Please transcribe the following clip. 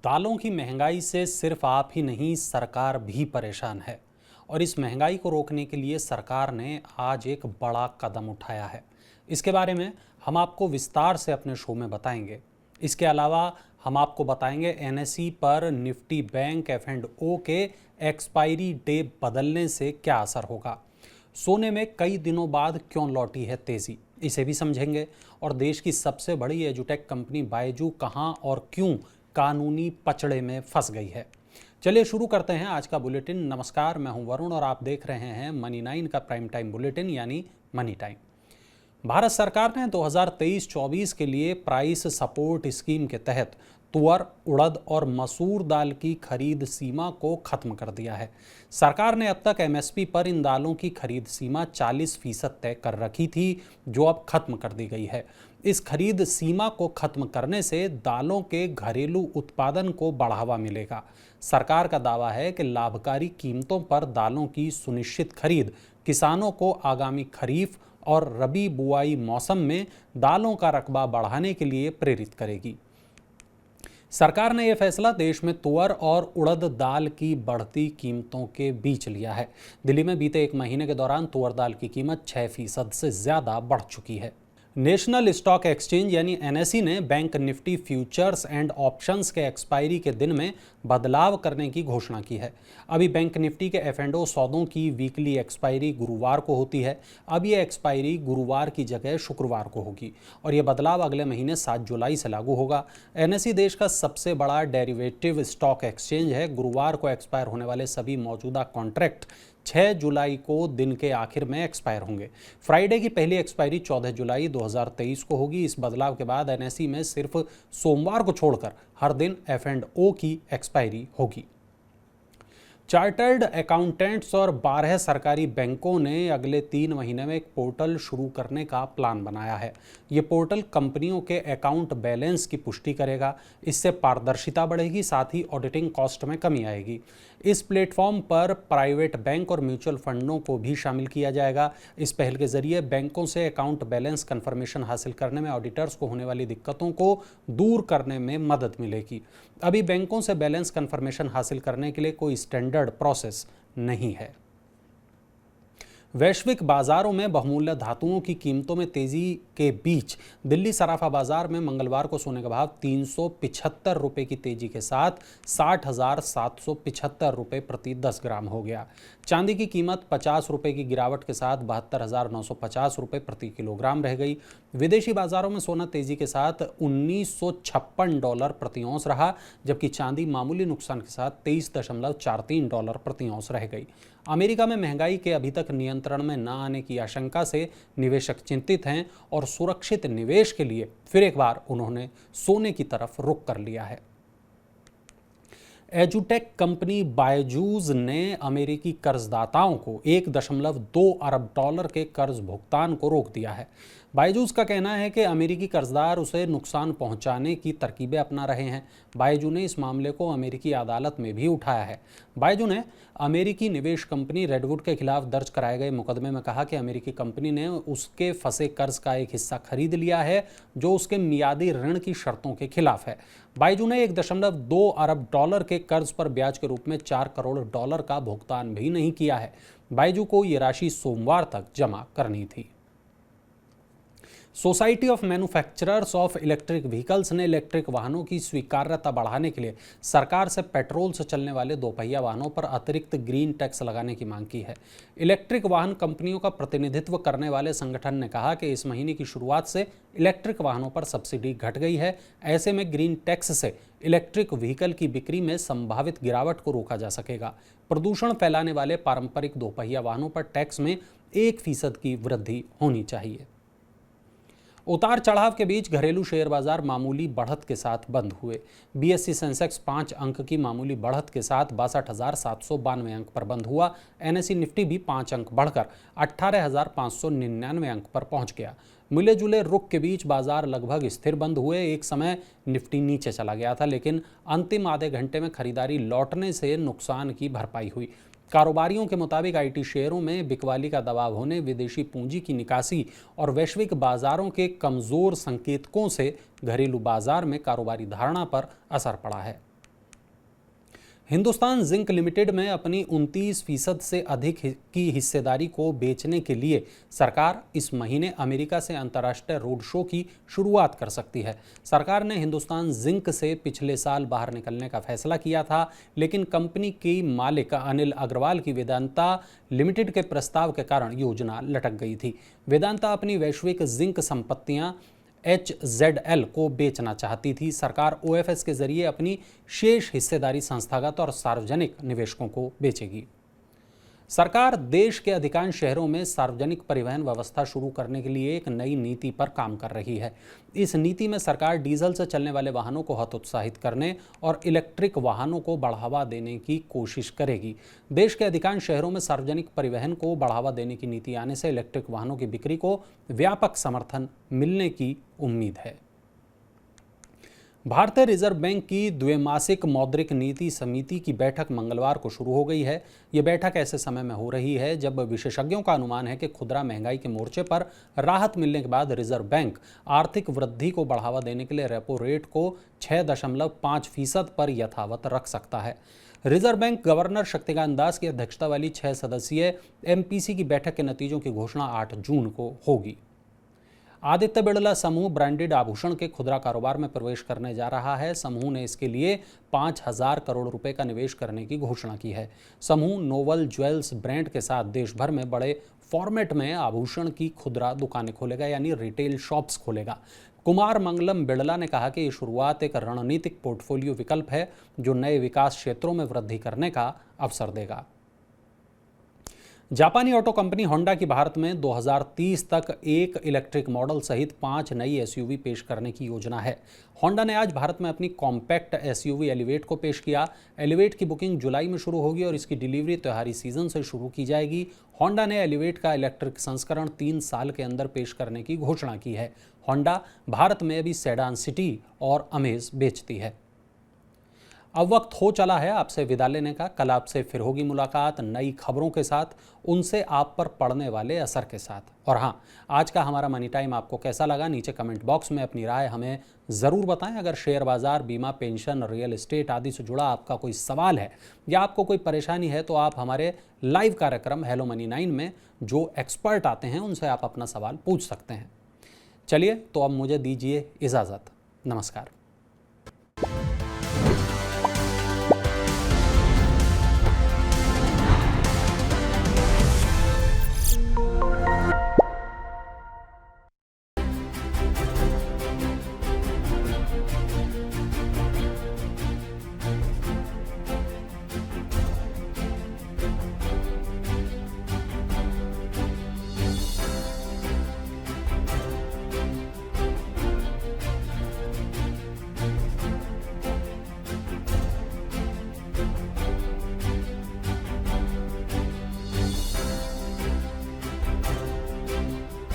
दालों की महंगाई से सिर्फ आप ही नहीं, सरकार भी परेशान है। और इस महंगाई को रोकने के लिए सरकार ने आज एक बड़ा कदम उठाया है। इसके बारे में हम आपको विस्तार से अपने शो में बताएंगे। इसके अलावा हम आपको बताएंगे एनएसई पर निफ्टी बैंक F&O के एक्सपायरी डे बदलने से क्या असर होगा। सोने में कई दिनों बाद क्यों लौटी है तेजी, इसे भी समझेंगे। और देश की सबसे बड़ी एजुटेक कंपनी बायजू कहां और क्यों कानूनी पचड़े में फंस गई है। चलिए शुरू करते हैं आज का बुलेटिन। नमस्कार, मैं हूं वरुण और आप देख रहे हैं मनी 9 का प्राइम टाइम बुलेटिन यानी मनी टाइम। भारत सरकार ने 2023-24 के लिए प्राइस सपोर्ट स्कीम के तहत तुअर, उड़द और मसूर दाल की खरीद सीमा को खत्म कर दिया है। सरकार ने अब तक एमएसपी पर इन दालों की खरीद सीमा 40% तय कर रखी थी, जो अब खत्म कर दी गई है। इस खरीद सीमा को खत्म करने से दालों के घरेलू उत्पादन को बढ़ावा मिलेगा। सरकार का दावा है कि लाभकारी कीमतों पर दालों की सुनिश्चित खरीद किसानों को आगामी खरीफ और रबी बुआई मौसम में दालों का रकबा बढ़ाने के लिए प्रेरित करेगी। सरकार ने यह फैसला देश में तुअर और उड़द दाल की बढ़ती कीमतों के बीच लिया है। दिल्ली में बीते एक महीने के दौरान तुअर दाल की कीमत 6% से ज्यादा बढ़ चुकी है। नेशनल स्टॉक एक्सचेंज यानी एनएसई ने bank Nifty futures and options के एक्सपायरी के दिन में बदलाव करने की घोषणा की है। अभी बैंक निफ्टी के F&O सौदों की वीकली एक्सपायरी गुरुवार को होती है। अब ये एक्सपायरी गुरुवार की जगह शुक्रवार को होगी और ये बदलाव अगले महीने 7 जुलाई से लागू होगा। एनएसई देश का सबसे बड़ा डेरिवेटिव स्टॉक एक्सचेंज है। गुरुवार को एक्सपायर होने वाले सभी मौजूदा कॉन्ट्रैक्ट 6 जुलाई को दिन के आखिर में एक्सपायर होंगे। फ्राइडे की पहली एक्सपायरी 14 जुलाई 2023 को होगी। इस बदलाव के बाद एनएसई में सिर्फ सोमवार को छोड़कर हर दिन F&O की एक्सपायरी होगी। चार्टर्ड अकाउंटेंट्स और 12 सरकारी बैंकों ने अगले 3 महीने में एक पोर्टल शुरू करने का प्लान बनाया है। ये पोर्टल कंपनियों के अकाउंट बैलेंस की पुष्टि करेगा। इससे पारदर्शिता बढ़ेगी, साथ ही ऑडिटिंग कॉस्ट में कमी आएगी। इस प्लेटफॉर्म पर प्राइवेट बैंक और म्यूचुअल फंडों को भी शामिल किया जाएगा। इस पहल के जरिए बैंकों से अकाउंट बैलेंस कंफर्मेशन हासिल करने में ऑडिटर्स को होने वाली दिक्कतों को दूर करने में मदद मिलेगी। अभी बैंकों से बैलेंस कंफर्मेशन हासिल करने के लिए कोई स्टैंडर्ड प्रोसेस नहीं है। वैश्विक बाजारों में बहुमूल्य धातुओं की कीमतों में तेजी के बीच दिल्ली सराफा बाजार में मंगलवार को सोने का भाव 375 रुपये की तेजी के साथ 60,775 रुपये प्रति 10 ग्राम हो गया। चांदी की कीमत 50 रुपये की गिरावट के साथ 72,950 रुपये प्रति किलोग्राम रह गई। विदेशी बाजारों में सोना तेजी के साथ $1956 प्रति औंस रहा, जबकि चांदी मामूली नुकसान के साथ $23.43 प्रति औंस रह गई। अमेरिका में महंगाई के अभी तक नियंत्रण में न आने की आशंका से निवेशक चिंतित हैं और सुरक्षित निवेश के लिए फिर एक बार उन्होंने सोने की तरफ रुख कर लिया है। एजुटेक कंपनी बायजूस ने अमेरिकी कर्जदाताओं को $1.2 अरब के कर्ज भुगतान को रोक दिया है। बायजूस का कहना है कि अमेरिकी कर्जदार उसे नुकसान पहुंचाने की तरकीबें अपना रहे हैं। बायजू ने इस मामले को अमेरिकी अदालत में भी उठाया है। बायजू ने अमेरिकी निवेश कंपनी रेडवुड के खिलाफ दर्ज कराए गए मुकदमे में कहा कि अमेरिकी कंपनी ने उसके फंसे कर्ज का एक हिस्सा खरीद लिया है, जो उसके मियादी ऋण की शर्तों के खिलाफ है। बायजू ने $1.2 अरब के कर्ज पर ब्याज के रूप में $4 करोड़ का भुगतान भी नहीं किया है। बायजू को ये राशि सोमवार तक जमा करनी थी। Society of manufacturers of electric vehicles ने इलेक्ट्रिक वाहनों की स्वीकार्यता बढ़ाने के लिए सरकार से पेट्रोल से चलने वाले दोपहिया वाहनों पर अतिरिक्त ग्रीन टैक्स लगाने की मांग की है। इलेक्ट्रिक वाहन कंपनियों का प्रतिनिधित्व करने वाले संगठन ने कहा कि इस महीने की शुरुआत से इलेक्ट्रिक वाहनों पर सब्सिडी घट गई है। ऐसे में ग्रीन टैक्स से इलेक्ट्रिक व्हीकल की बिक्री में संभावित गिरावट को रोका जा सकेगा। प्रदूषण फैलाने वाले पारंपरिक दोपहिया वाहनों पर टैक्स में 1% की वृद्धि होनी चाहिए। उतार चढ़ाव के बीच घरेलू शेयर बाजार मामूली बढ़त के साथ बंद हुए। बीएसई सेंसेक्स 5 अंक की मामूली बढ़त के साथ 62,792 अंक पर बंद हुआ। एनएसई निफ्टी भी 5 अंक बढ़कर 18,599 अंक पर पहुंच गया। मिले जुले रुख के बीच बाजार लगभग स्थिर बंद हुए। एक समय निफ्टी नीचे चला गया था, लेकिन अंतिम आधे घंटे में खरीदारी लौटने से नुकसान की भरपाई हुई। कारोबारियों के मुताबिक आईटी शेयरों में बिकवाली का दबाव होने, विदेशी पूंजी की निकासी और वैश्विक बाजारों के कमजोर संकेतकों से घरेलू बाजार में कारोबारी धारणा पर असर पड़ा है। हिंदुस्तान जिंक लिमिटेड में अपनी 29% से अधिक की हिस्सेदारी को बेचने के लिए सरकार इस महीने अमेरिका से अंतर्राष्ट्रीय रोड शो की शुरुआत कर सकती है। सरकार ने हिंदुस्तान जिंक से पिछले साल बाहर निकलने का फैसला किया था, लेकिन कंपनी की मालिक अनिल अग्रवाल की वेदांता लिमिटेड के प्रस्ताव के कारण योजना लटक गई थी। वेदांता अपनी वैश्विक जिंक संपत्तियां HZL को बेचना चाहती थी। सरकार OFS के जरिए अपनी शेष हिस्सेदारी संस्थागत और सार्वजनिक निवेशकों को बेचेगी। सरकार देश के अधिकांश शहरों में सार्वजनिक परिवहन व्यवस्था शुरू करने के लिए एक नई नीति पर काम कर रही है। इस नीति में सरकार डीजल से चलने वाले वाहनों को हतोत्साहित करने और इलेक्ट्रिक वाहनों को बढ़ावा देने की कोशिश करेगी। देश के अधिकांश शहरों में सार्वजनिक परिवहन को बढ़ावा देने की नीति आने से इलेक्ट्रिक वाहनों की बिक्री को व्यापक समर्थन मिलने की उम्मीद है। भारतीय रिजर्व बैंक की द्विमासिक मौद्रिक नीति समिति की बैठक मंगलवार को शुरू हो गई है। ये बैठक ऐसे समय में हो रही है जब विशेषज्ञों का अनुमान है कि खुदरा महंगाई के मोर्चे पर राहत मिलने के बाद रिजर्व बैंक आर्थिक वृद्धि को बढ़ावा देने के लिए रेपो रेट को 6.5% पर यथावत रख सकता है। Reserve bank governor Shaktikanta Das की अध्यक्षता वाली 6 सदस्यीय MPC की बैठक के नतीजों की घोषणा 8 जून को होगी। आदित्य बिड़ला समूह ब्रांडेड आभूषण के खुदरा कारोबार में प्रवेश करने जा रहा है। समूह ने इसके लिए 5,000 करोड़ रुपए का निवेश करने की घोषणा की है। समूह नोवल ज्वेल्स ब्रांड के साथ देश भर में बड़े फॉर्मेट में आभूषण की खुदरा दुकानें खोलेगा, यानी रिटेल शॉप्स खोलेगा। कुमार मंगलम बिड़ला ने कहा कि ये शुरुआत एक रणनीतिक पोर्टफोलियो विकल्प है जो नए विकास क्षेत्रों में वृद्धि करने का अवसर देगा। जापानी ऑटो कंपनी होंडा की भारत में 2030 तक एक इलेक्ट्रिक मॉडल सहित 5 नई SUV पेश करने की योजना है। होंडा ने आज भारत में अपनी कॉम्पैक्ट SUV एलिवेट को पेश किया। एलिवेट की बुकिंग जुलाई में शुरू होगी और इसकी डिलीवरी त्योहारी सीजन से शुरू की जाएगी। होंडा ने एलिवेट का इलेक्ट्रिक संस्करण 3 साल के अंदर पेश करने की घोषणा की है। होंडा भारत में अभी सेडान सिटी और अमेज बेचती है। अब वक्त हो चला है आपसे विदा लेने का। कल आपसे फिर होगी मुलाकात नई खबरों के साथ, उनसे आप पर पड़ने वाले असर के साथ। और हाँ, आज का हमारा मनी टाइम आपको कैसा लगा, नीचे कमेंट बॉक्स में अपनी राय हमें ज़रूर बताएं। अगर शेयर बाजार, बीमा, पेंशन, रियल एस्टेट आदि से जुड़ा आपका कोई सवाल है या आपको कोई परेशानी है तो आप हमारे लाइव कार्यक्रम हेलो मनी 9 में जो एक्सपर्ट आते हैं उनसे आप अपना सवाल पूछ सकते हैं। चलिए, तो अब मुझे दीजिए इजाज़त। नमस्कार।